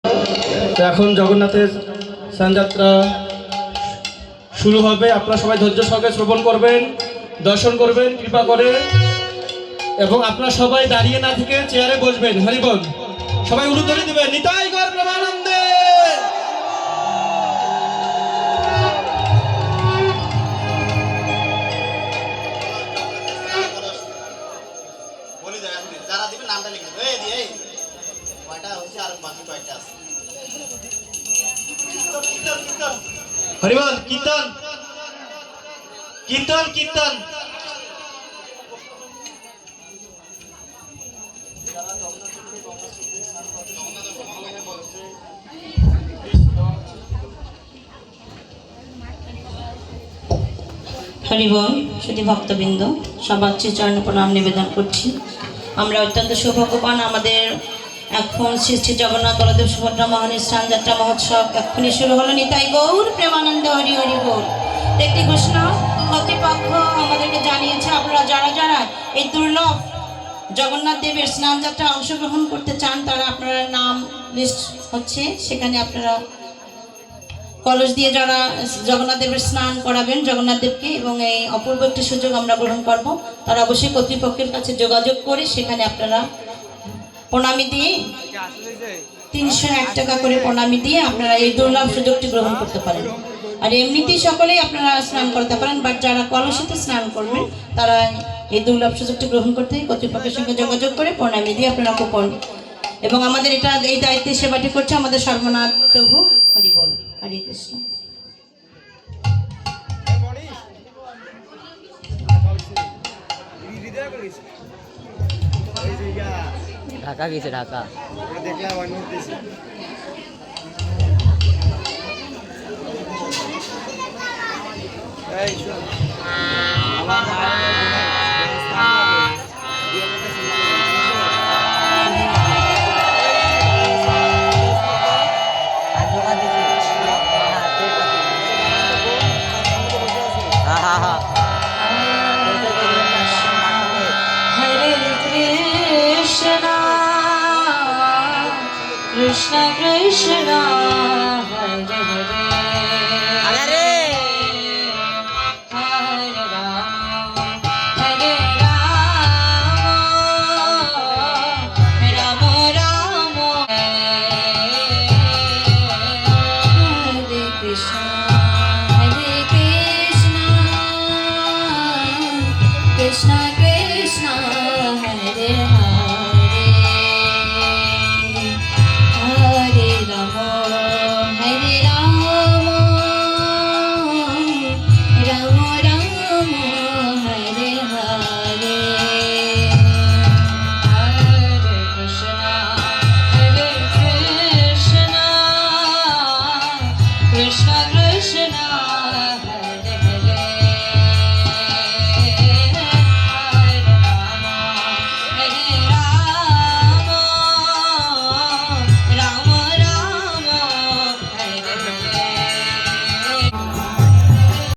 তো এখন জগন্নাথের স্নানযাত্রা শুরু হবে। আপনারা সবাই ধৈর্য সহকারে শ্রবণ করবেন, দর্শন করবেন কৃপা করে, এবং আপনারা সবাই দাঁড়িয়ে না থেকে চেয়ারে বসবেন। হরিবল সবাই উলুধ্বনি দিবেন, নিতাই গৌর প্রেমানন্দে। হরিবল কীর্তন কীর্তন কীর্তন। হরিবল শুধু ভক্তবৃন্দ সবার চরণ প্রণাম নিবেদন করছি। আমরা অত্যন্ত সৌভাগ্যবান, আমাদের এখন শ্রী শ্রী জগন্নাথ বলদেব সুভদ্রা মোহনের স্নানযাত্রা মহোৎসব এক্ষুনি শুরু হলো। নিতাই গৌর প্রেমানন্দ হরি হরি বল। দেখতে কৃষ্ণ কর্তৃপক্ষ আমাদেরকে জানিয়েছে আপনারা যারা যারা এই দুর্লভ জগন্নাথ দেবের স্নানযাত্রা অংশগ্রহণ করতে চান তারা আপনারা নাম লিস্ট হচ্ছে, সেখানে আপনারা কলস দিয়ে যারা জগন্নাথ দেবের স্নান করাবেন জগন্নাথ দেবকে, এবং এই অপূর্ব একটি সুযোগ আমরা গ্রহণ করব, তারা অবশ্যই কর্তৃপক্ষের কাছে যোগাযোগ করে সেখানে আপনারা প্রণামী দিয়ে 301 টাকা করে প্রণামী দিয়ে আপনারা এই দুর্লভ সুযোগটি গ্রহণ করতে পারেন। আর এমনিতেই সকলেই আপনারা স্নান করতে পারেন, বাট যারা কলসিতে স্নান করবেন তারা এই দুর্লভ সুযোগটি গ্রহণ করতে কর্তৃপক্ষের সঙ্গে যোগাযোগ করে প্রণামী দিয়ে আপনারা কুপন। এবং আমাদের এই দায়িত্বে সেবাটি করছে আমাদের সর্বনাথ প্রভু। হরি বল, হরে কৃষ্ণ। ঢাকা গেছে, ঢাকা দেখলাম कृष्ण कृष्ण हरे हरे हरे राम हरे राम राम राम हरे कृष्ण कृष्ण कृष्ण हरे हरे हरे राम हरे राम राम राम हरे हरे हरे कृष्ण कृष्ण कृष्ण